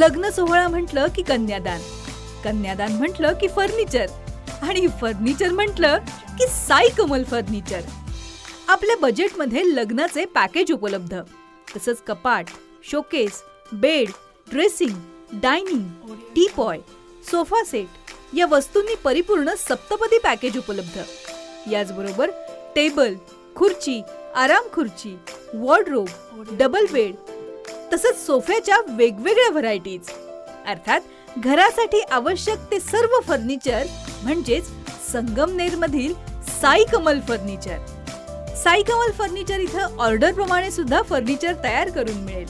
लग्न सोहळा म्हटलं की कन्यादान, कन्यादान म्हटलं की फर्निचर आणि फर्निचर म्हटलं की साई कमल फर्निचर. आपल्या बजेटमध्ये लग्नाचे पॅकेज उपलब्ध. तसंच कपाट, showcase, bed, dressing, dining, teapoy, sofa set या वस्तूंनी परिपूर्ण सप्तपदी पॅकेज उपलब्ध. याचबरोबर टेबल, खुर्ची, आराम खुर्ची, वॉर्डरोब, डबल बेड तसंच सोफ्याच्या वेगवेगळ्या व्हरायटीज. अर्थात घरासाठी आवश्यक ते सर्व फर्निचर म्हणजेच संगमनेरमधील साई कमल फर्निचर. साई कमल फर्निचर इथं ऑर्डर प्रमाणे सुद्धा फर्निचर तयार करून मिळेल.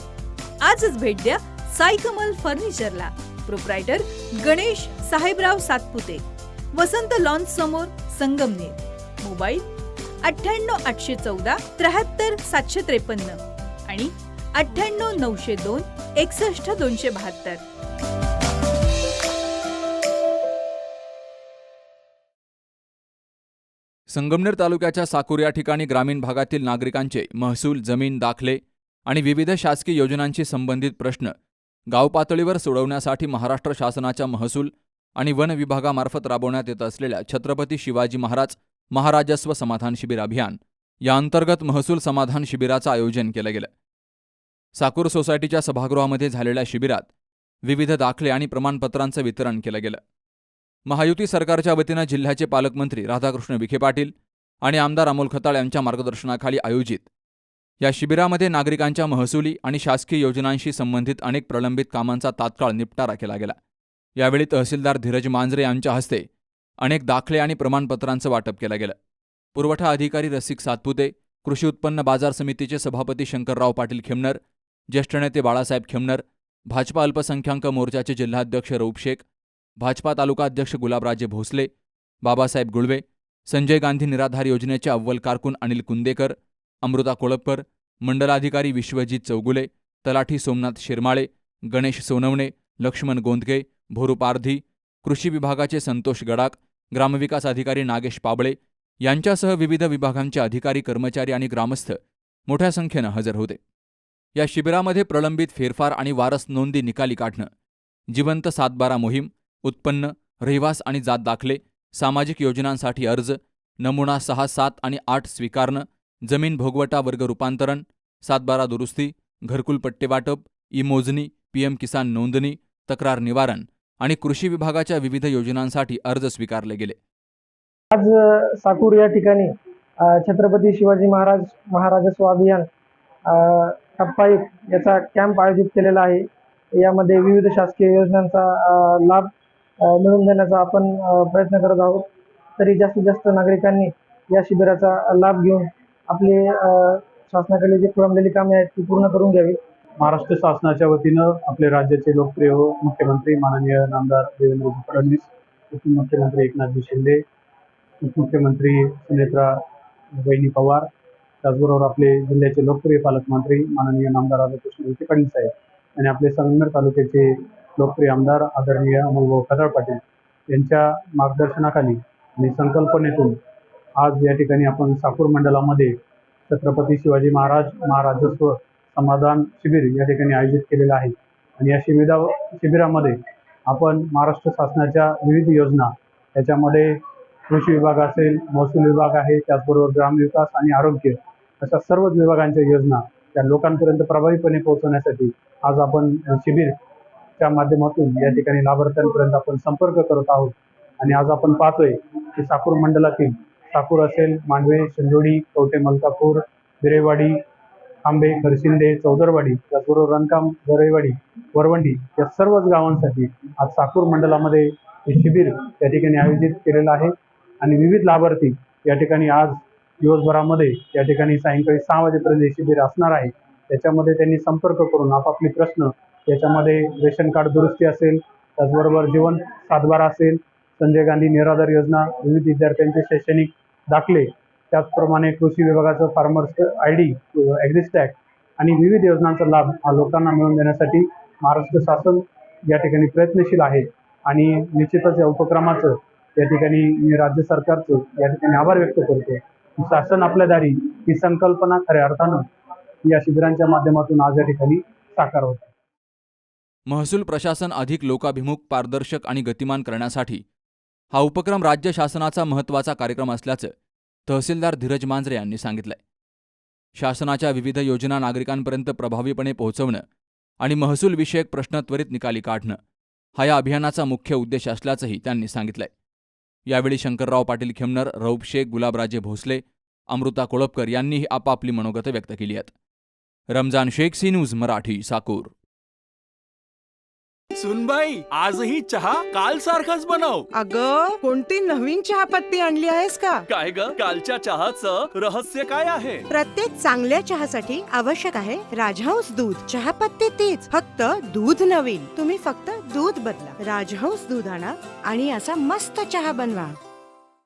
आजच भेट द्या साई कमल फर्निचरला. प्रोप्रायटर गणेश साहेबराव सातपुते, वसंत लॉन्स समोर, संगमनेर. मोबाईल 98 814 73 753 आणि 98 902 61 272. संगमनेर तालुक्याच्या साकूर या ठिकाणी ग्रामीण भागातील नागरिकांचे महसूल, जमीन, दाखले आणि विविध शासकीय योजनांशी संबंधित प्रश्न गाव पातळीवर सोडवण्यासाठी महाराष्ट्र शासनाच्या महसूल आणि वन विभागामार्फत राबवण्यात येत असलेल्या छत्रपती शिवाजी महाराज महाराजस्व समाधान शिबिर अभियान या अंतर्गत महसूल समाधान शिबिराचं आयोजन केलं गेलं. साकूर सोसायटीच्या सभागृहामध्ये झालेल्या शिबिरात विविध दाखले आणि प्रमाणपत्रांचं वितरण केलं गेलं. महायुती सरकारच्या वतीनं जिल्ह्याचे पालकमंत्री राधाकृष्ण विखे पाटील आणि आमदार अमोल खताळ यांच्या मार्गदर्शनाखाली आयोजित या शिबिरामध्ये नागरिकांच्या महसुली आणि शासकीय योजनांशी संबंधित अनेक प्रलंबित कामांचा तात्काळ निपटारा केला गेला. यावेळी तहसीलदार धीरज मांजरे यांच्या हस्ते अनेक दाखले आणि प्रमाणपत्रांचं वाटप केलं गेलं. पुरवठा अधिकारी रसिक सातपुते, कृषी उत्पन्न बाजार समितीचे सभापती शंकरराव पाटील खेमनर, ज्येष्ठ नेते बाळासाहेब खेमनर, भाजपा अल्पसंख्याक मोर्चाचे जिल्हाध्यक्ष रऊफ शेख, भाजपा तालुका अध्यक्ष गुलाबराजे भोसले, बाबासाहेब गुळवे, संजय गांधी निराधार योजनेचे अव्वल कारकून अनिल कुंदेकर, अमृता कोळपकर, मंडलाधिकारी विश्वजित चौगुले, तलाठी सोमनाथ शिरमाळे, गणेश सोनवणे, लक्ष्मण गोंदके, भोरू पारधी, कृषी विभागाचे संतोष गडाक, ग्रामविकास अधिकारी नागेश पाबळे यांच्यासह विविध विभागांचे अधिकारी, कर्मचारी आणि ग्रामस्थ मोठ्या संख्येनं हजर होते. या शिबिरामध्ये प्रलंबित फेरफार आणि वारस नोंदी निकाली काढणं, जिवंत 7/12 मोहीम, उत्पन्न, रहिवास आणि जात दाखले, सामाजिक योजनांसाठी अर्ज, नमुना 6, 7 आणि 8 स्वीकारणं, जमीन भोगवटा वर्ग रूपांतरण, 7/12 दुरुस्ती, घरकुल पट्टे वाटप, ई-मोजणी, पीएम किसान नोंदणी, तक्रार निवारण आणि कृषी विभागाच्या विविध योजनांसाठी अर्ज स्वीकारले गेले. आज साकूर या ठिकाणी छत्रपती शिवाजी महाराज महाराजस्व अभियान टप्पा 1 याचा कॅम्प आयोजित केलेला आहे. यामध्ये विविध शासकीय योजनांचा लाभ मिळवून देण्याचा आपण प्रयत्न करत आहोत. तरी जास्तीत जास्त नागरिकांनी या शिबिराचा लाभ घेऊन आपले शासनाकडे जे खोळंबलेली कामे आहेत ती पूर्ण करून घ्यावी. महाराष्ट्र शासनाच्या वतीनं आपले राज्याचे लोकप्रिय मुख्यमंत्री माननीय नामदार देवेंद्र फडणवीस, उपमुख्यमंत्री एकनाथजी शिंदे, उपमुख्यमंत्री सुनेत्रा वहिनी पवार, त्याचबरोबर आपले जिल्ह्याचे लोकप्रिय पालकमंत्री माननीय नामदार राधाकृष्ण विखे पाटील साहेब आणि आपले संगमनेर तालुक्याचे लोकप्रिय आमदार आदरणीय अमोलभाऊ खताळ पाटील यांच्या मार्गदर्शनाखाली आणि संकल्पनेतून आज या ठिकाणी आपण साकूर मंडलामध्ये छत्रपती शिवाजी महाराज महाराजस्व समाधान शिबिर या ठिकाणी आयोजित केलेलं आहे. आणि या शिबिरामध्ये आपण महाराष्ट्र शासनाच्या विविध योजना, त्याच्यामध्ये कृषी विभाग असेल, महसूल विभाग आहे, त्याचबरोबर ग्रामविकास आणि आरोग्य अशा सर्वच विभागांच्या योजना त्या लोकांपर्यंत प्रभावीपणे पोहोचवण्यासाठी आज आपण शिबिरच्या माध्यमातून या ठिकाणी लाभार्थ्यांपर्यंत आपण संपर्क करत आहोत. आणि आज आपण पाहतोय की साकूर मंडलातील साकूर असेल, मांडवे, शिंदोडी, कवठे मलकापूर, बिरेवाडी, आंबे, खरशिंदे, चौदरवाडी, त्याचबरोबर रणकाम, गरईवाडी, वरवंडी या सर्वच गावांसाठी आज साकूर मंडलामध्ये हे शिबिर या ठिकाणी आयोजित केलेलं आहे. आणि विविध लाभार्थी या ठिकाणी आज दिवसभरामध्ये या ठिकाणी सायंकाळी 6 वाजेपर्यंत हे शिबिर असणार आहे. त्याच्यामध्ये त्यांनी संपर्क करून आपापले प्रश्न, याच्यामध्ये रेशन कार्ड दुरुस्ती असेल, त्याचबरोबर जीवन 7/12 असेल, संजय गांधी निराधार योजना, विविध विद्यार्थ्यांचे शैक्षणिक दाखले, त्याचप्रमाणे कृषी विभागाचं फार्मर्स ID, ॲग्रिस्टॅग आणि विविध योजनांचा लाभ हा लोकांना मिळवून देण्यासाठी महाराष्ट्र शासन या ठिकाणी प्रयत्नशील आहे. आणि निश्चितच या उपक्रमाचं या ठिकाणी मी राज्य सरकारचं या ठिकाणी आभार व्यक्त करतो. शासन आपल्या दारी ही संकल्पना खऱ्या अर्थानं या शिबिरांच्या माध्यमातून आज या ठिकाणी साकार होते. महसूल प्रशासन अधिक लोकाभिमुख, पारदर्शक आणि गतिमान करण्यासाठी हा उपक्रम राज्य शासनाचा महत्त्वाचा कार्यक्रम असल्याचं तहसीलदार धीरज मांजरे यांनी सांगितलंय. शासनाच्या विविध योजना नागरिकांपर्यंत प्रभावीपणे पोहोचवणं आणि महसूल विषयक प्रश्न त्वरित निकाली काढणं हा या अभियानाचा मुख्य उद्देश असल्याचंही त्यांनी सांगितलंय. यावेळी शंकरराव पाटील खेमनर, रौफ शेख, गुलाबराजे भोसले, अमृता कोळपकर यांनीही आपापली मनोगतं व्यक्त केली आहेत. Ramzan Shaikh, C news Marathi, Sakur. सुनबाई, आजही चहा काल सारखाच बनव. अगं, कोणती नवीन चहापत्ती आणली आहेस का? काय ग, कालच्या चहाचं रहस्य काय आहे? प्रत्येक चांगल्या चहासाठी आवश्यक आहे राजहंस दूध. चहापत्ती तीच, फक्त दूध नवीन. तुम्ही फक्त दूध बदला. राजहंस दूध आणा आणि असा मस्त चहा बनवा.